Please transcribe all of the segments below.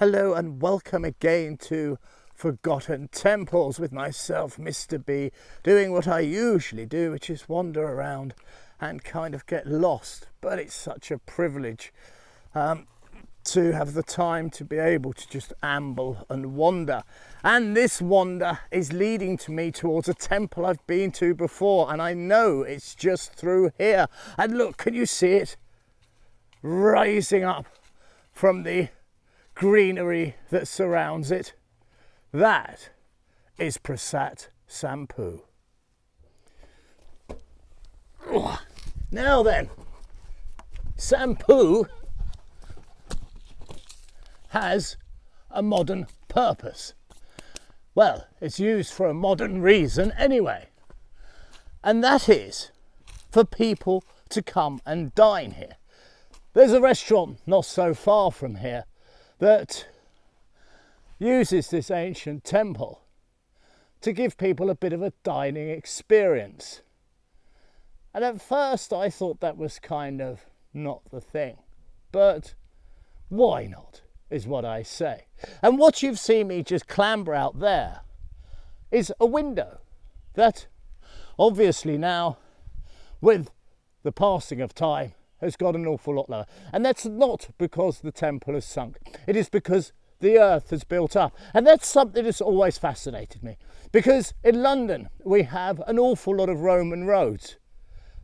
Hello and welcome again to Forgotten Temples with myself, Mr. B, doing what I usually do, which is wander around and kind of get lost. But it's such a privilege to have the time to be able to just amble and wander. And this wander is leading to me towards a temple I've been to before, and I know it's just through here. And look, can you see it? Rising up from the greenery that surrounds it. That is Prasat Sampeau. Now then, Sampeau has a modern purpose. Well, it's used for a modern reason anyway. And that is for people to come and dine here. There's a restaurant not so far from here that uses this ancient temple to give people a bit of a dining experience. And at first I thought that was kind of not the thing, but why not is what I say. And what you've seen me just clamber out there is a window that obviously now, with the passing of time, has got an awful lot lower. And that's not because the temple has sunk. It is because the earth has built up. And that's something that's always fascinated me. Because in London, we have an awful lot of Roman roads.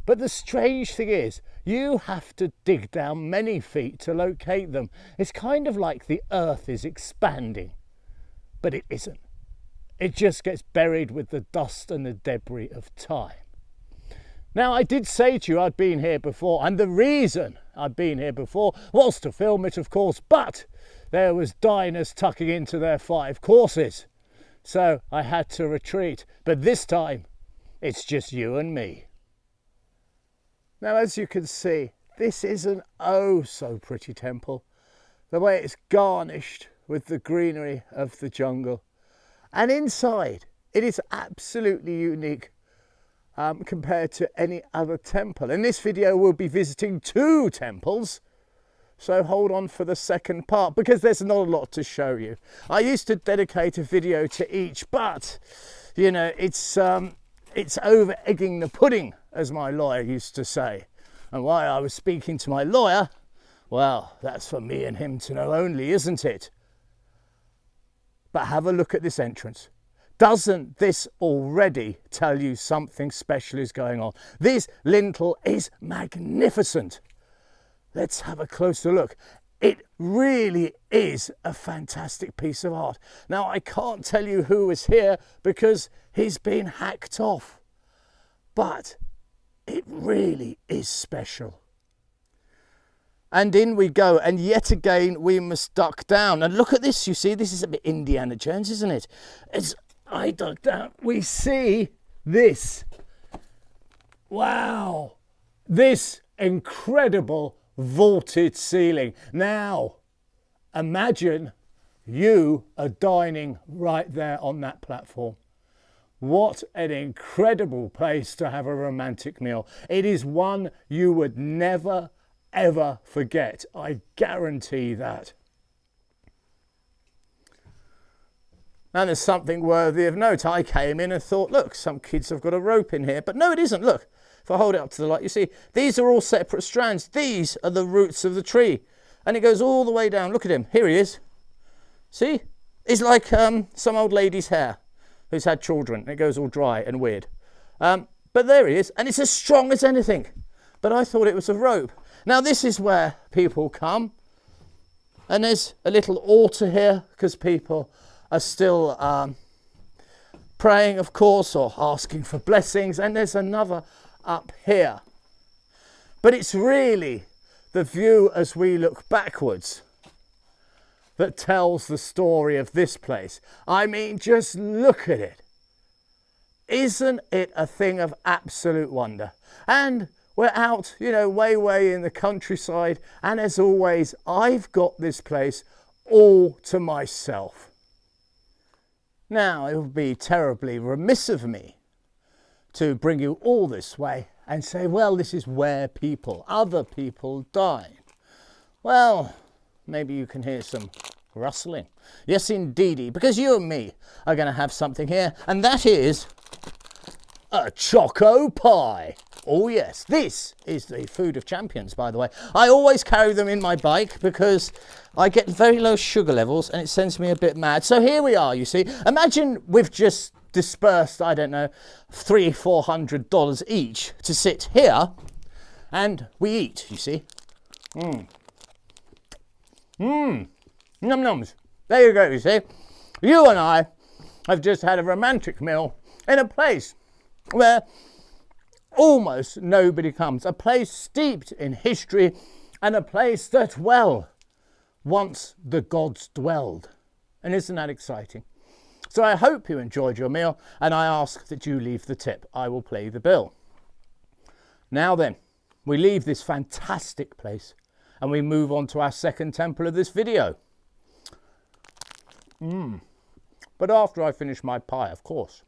But the strange thing is, you have to dig down many feet to locate them. It's kind of like the earth is expanding. But it isn't. It just gets buried with the dust and the debris of time. Now, I did say to you I'd been here before, and the reason I'd been here before was to film it, of course, but there was diners tucking into their 5 courses. So I had to retreat, but this time it's just you and me. Now, as you can see, this is an oh so pretty temple. The way it's garnished with the greenery of the jungle. And inside, it is absolutely unique. Compared to any other temple. In this video we'll be visiting 2 temples, so hold on for the second part because there's not a lot to show you. I used to dedicate a video to each, but you know, it's over egging the pudding, as my lawyer used to say. And while I was speaking to my lawyer, well, that's for me and him to know only, isn't it? But have a look at this entrance. Doesn't this already tell you something special is going on? This lintel is magnificent. Let's have a closer look. It really is a fantastic piece of art. Now, I can't tell you who is here because he's been hacked off. But it really is special. And in we go, and yet again we must duck down. And look at this, you see, this is a bit Indiana Jones, isn't it? As I dug down, we see this. Wow, this incredible vaulted ceiling. Now, imagine you are dining right there on that platform. What an incredible place to have a romantic meal. It is one you would never, ever forget. I guarantee that. And there's something worthy of note. I came in and thought, look, some kids have got a rope in here. But no, it isn't. Look, if I hold it up to the light, you see, these are all separate strands. These are the roots of the tree. And it goes all the way down. Look at him. Here he is. See? It's like some old lady's hair who's had children. And it goes all dry and weird. But there he is. And it's as strong as anything. But I thought it was a rope. Now, this is where people come. And there's a little altar here because people are still praying, of course, or asking for blessings. And there's another up here. But it's really the view as we look backwards that tells the story of this place. I mean, just look at it. Isn't it a thing of absolute wonder? And we're out, you know, way in the countryside. And as always, I've got this place all to myself. Now, it would be terribly remiss of me to bring you all this way and say, well, this is where other people dine. Well, maybe you can hear some rustling. Yes, indeedy, because you and me are going to have something here, and that is a choco pie. Oh yes, this is the food of champions, by the way. I always carry them in my bike because I get very low sugar levels and it sends me a bit mad. So here we are, you see. Imagine we've just dispersed, I don't know, $300-400 each to sit here and we eat, you see. Num nums. There you go, you see. You and I have just had a romantic meal in a place where almost nobody comes. A place steeped in history and a place that, well, once the gods dwelled. And isn't that exciting? So I hope you enjoyed your meal and I ask that you leave the tip. I will pay the bill. Now then, we leave this fantastic place and we move on to our second temple of this video. But after I finish my pie, of course.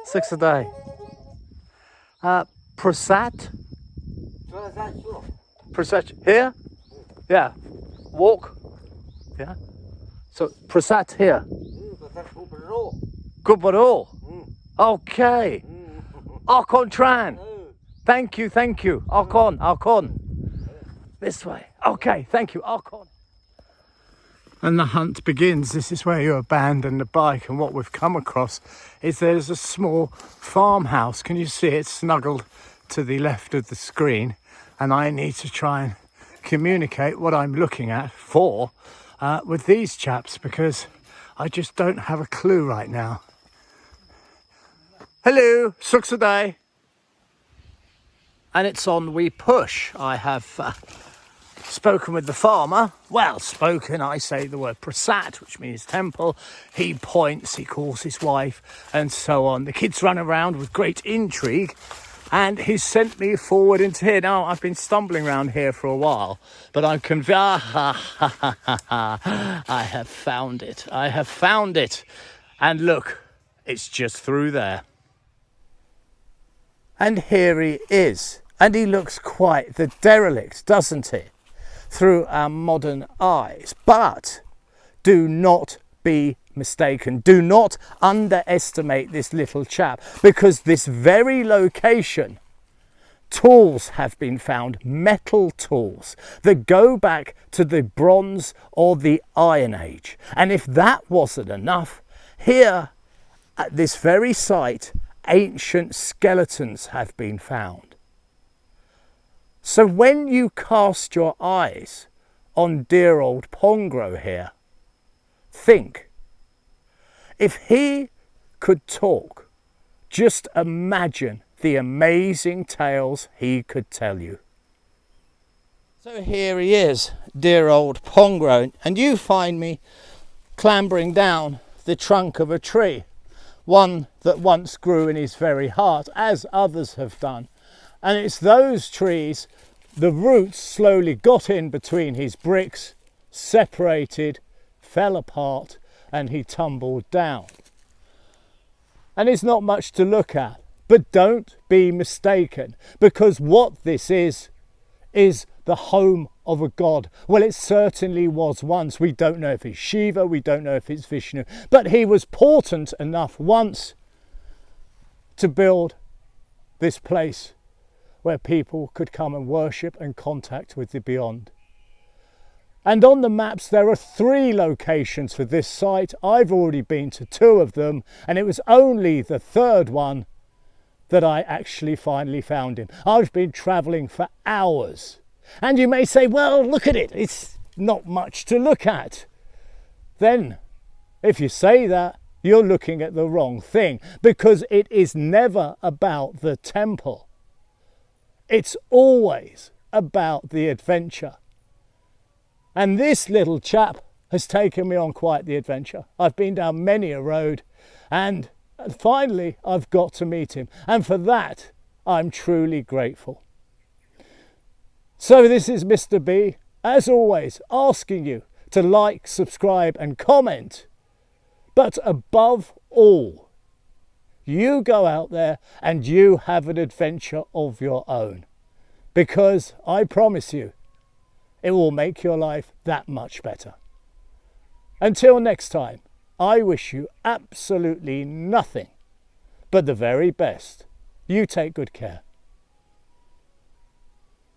Six a day. Prasad? Prasad here? Yeah. Walk? Yeah. So Prasad here? Gubaro. Okay. Arkontran. Thank you, thank you. Arkon. This way. Okay, thank you, Arkon. And the hunt begins. This is where you abandon the bike, and what we've come across is there's a small farmhouse. Can you see it snuggled to the left of the screen? And I need to try and communicate what I'm looking at with these chaps because I just don't have a clue right now. Hello, Suksaday. And it's on We Push. I have spoken with the farmer. Well spoken, I say the word prasad, which means temple. He points, he calls his wife, and so on. The kids run around with great intrigue, and he's sent me forward into here. Now, I've been stumbling around here for a while, but I'm convinced. I have found it. I have found it. And look, it's just through there. And here he is. And he looks quite the derelict, doesn't he? Through our modern eyes. But do not be mistaken. Do not underestimate this little chap, because this very location, tools have been found, metal tools that go back to the Bronze or the Iron Age. And if that wasn't enough, here at this very site, ancient skeletons have been found. So when you cast your eyes on dear old Pongro here, think, if he could talk, just imagine the amazing tales he could tell you. So here he is, dear old Pongro, and you find me clambering down the trunk of a tree, one that once grew in his very heart, as others have done. And it's those trees, the roots slowly got in between his bricks, separated, fell apart, and he tumbled down. And it's not much to look at, but don't be mistaken, because what this is the home of a god. Well, it certainly was once. We don't know if it's Shiva, we don't know if it's Vishnu, but he was portent enough once to build this place where people could come and worship and contact with the beyond. And on the maps there are 3 locations for this site. I've already been to 2 of them, and it was only the 3rd one that I actually finally found him. I've been travelling for hours. And you may say, well, look at it, it's not much to look at. Then, if you say that, you're looking at the wrong thing, because it is never about the temple. It's always about the adventure. And this little chap has taken me on quite the adventure. I've been down many a road, and finally I've got to meet him. And for that, I'm truly grateful. So this is Mr. B, as always, asking you to like, subscribe and comment. But above all, you go out there and you have an adventure of your own. Because I promise you, it will make your life that much better. Until next time, I wish you absolutely nothing but the very best. You take good care.